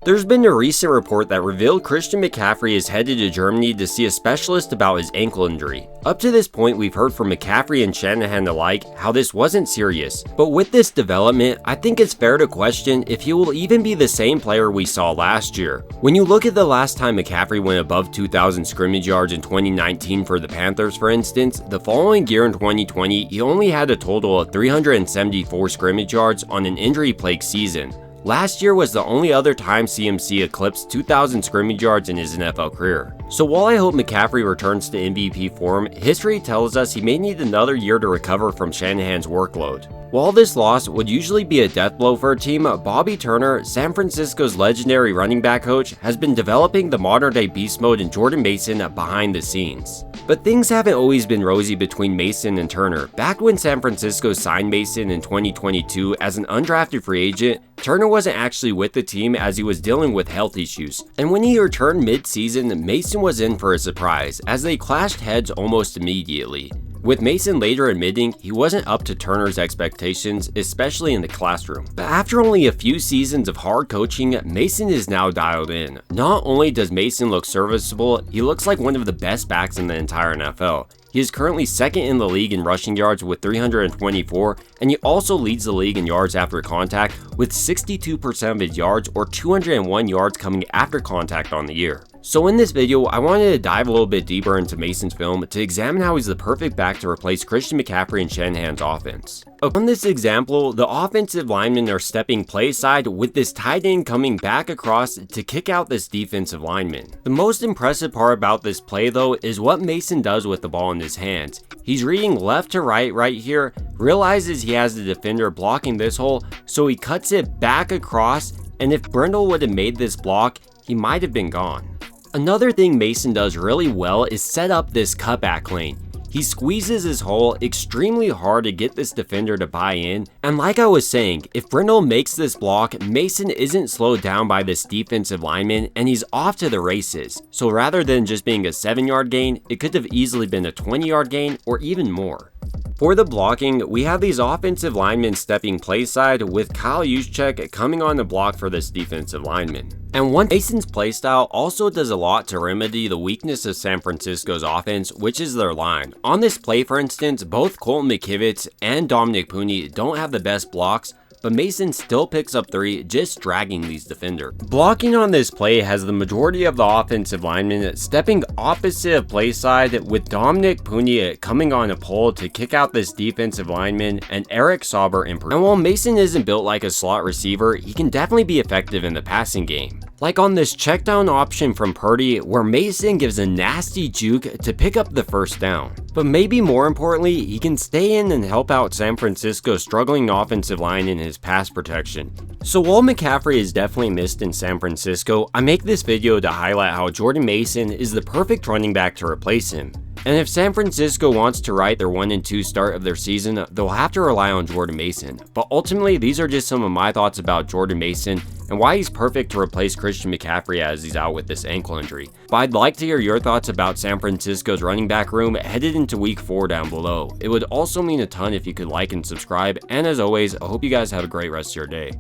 There's been a recent report that revealed Christian McCaffrey is headed to Germany to see a specialist about his ankle injury. Up to this point, we've heard from McCaffrey and Shanahan alike how this wasn't serious, but with this development, I think it's fair to question if he will even be the same player we saw last year. When you look at the last time McCaffrey went above 2,000 scrimmage yards in 2019 for the Panthers, for instance, the following year in 2020, he only had a total of 374 scrimmage yards on an injury-plagued season. Last year was the only other time CMC eclipsed 2,000 scrimmage yards in his NFL career. So while I hope McCaffrey returns to MVP form, history tells us he may need another year to recover from Shanahan's workload. While this loss would usually be a death blow for a team, Bobby Turner, San Francisco's legendary running back coach, has been developing the modern-day beast mode in Jordan Mason behind the scenes. But things haven't always been rosy between Mason and Turner. Back when San Francisco signed Mason in 2022 as an undrafted free agent, Turner wasn't actually with the team as he was dealing with health issues. And when he returned mid-season, Mason was in for a surprise as they clashed heads almost immediately, with Mason later admitting he wasn't up to Turner's expectations, especially in the classroom. But after only a few seasons of hard coaching, Mason is now dialed in. Not only does Mason look serviceable, he looks like one of the best backs in the entire NFL. He is currently second in the league in rushing yards with 324, and he also leads the league in yards after contact with 62% of his yards, or 201 yards, coming after contact on the year. So in this video, I wanted to dive a little bit deeper into Mason's film to examine how he's the perfect back to replace Christian McCaffrey and Shanahan's offense. On this example, the offensive linemen are stepping play side with this tight end coming back across to kick out this defensive lineman. The most impressive part about this play though is what Mason does with the ball in his hands. He's reading left to right here, realizes he has the defender blocking this hole, so he cuts it back across, and if Brindle would have made this block, he might have been gone. Another thing Mason does really well is set up this cutback lane. He squeezes his hole extremely hard to get this defender to buy in, and like I was saying, if Brindle makes this block, Mason isn't slowed down by this defensive lineman and he's off to the races. So rather than just being a 7-yard gain, it could have easily been a 20-yard gain or even more. For the blocking, we have these offensive linemen stepping play side with Kyle Juszczyk coming on the block for this defensive lineman. And one, Mason's playstyle also does a lot to remedy the weakness of San Francisco's offense, which is their line. On this play, for instance, both Colton McKivitz and Dominic Puni don't have the best blocks, but Mason still picks up 3, just dragging these defenders. Blocking on this play has the majority of the offensive linemen stepping opposite of play side, with Dominic Puni coming on a pole to kick out this defensive lineman and Eric Sauber in pursuit. And while Mason isn't built like a slot receiver, he can definitely be effective in the passing game. Like on this check down option from Purdy, where Mason gives a nasty juke to pick up the first down. But maybe more importantly, he can stay in and help out San Francisco's struggling offensive line in his pass protection. So while McCaffrey is definitely missed in San Francisco, I make this video to highlight how Jordan Mason is the perfect running back to replace him. And if San Francisco wants to write their 1-2 start of their season, they'll have to rely on Jordan Mason. But ultimately, these are just some of my thoughts about Jordan Mason and why he's perfect to replace Christian McCaffrey as he's out with this ankle injury. But I'd like to hear your thoughts about San Francisco's running back room headed into week 4 down below. It would also mean a ton if you could like and subscribe, and as always, I hope you guys have a great rest of your day.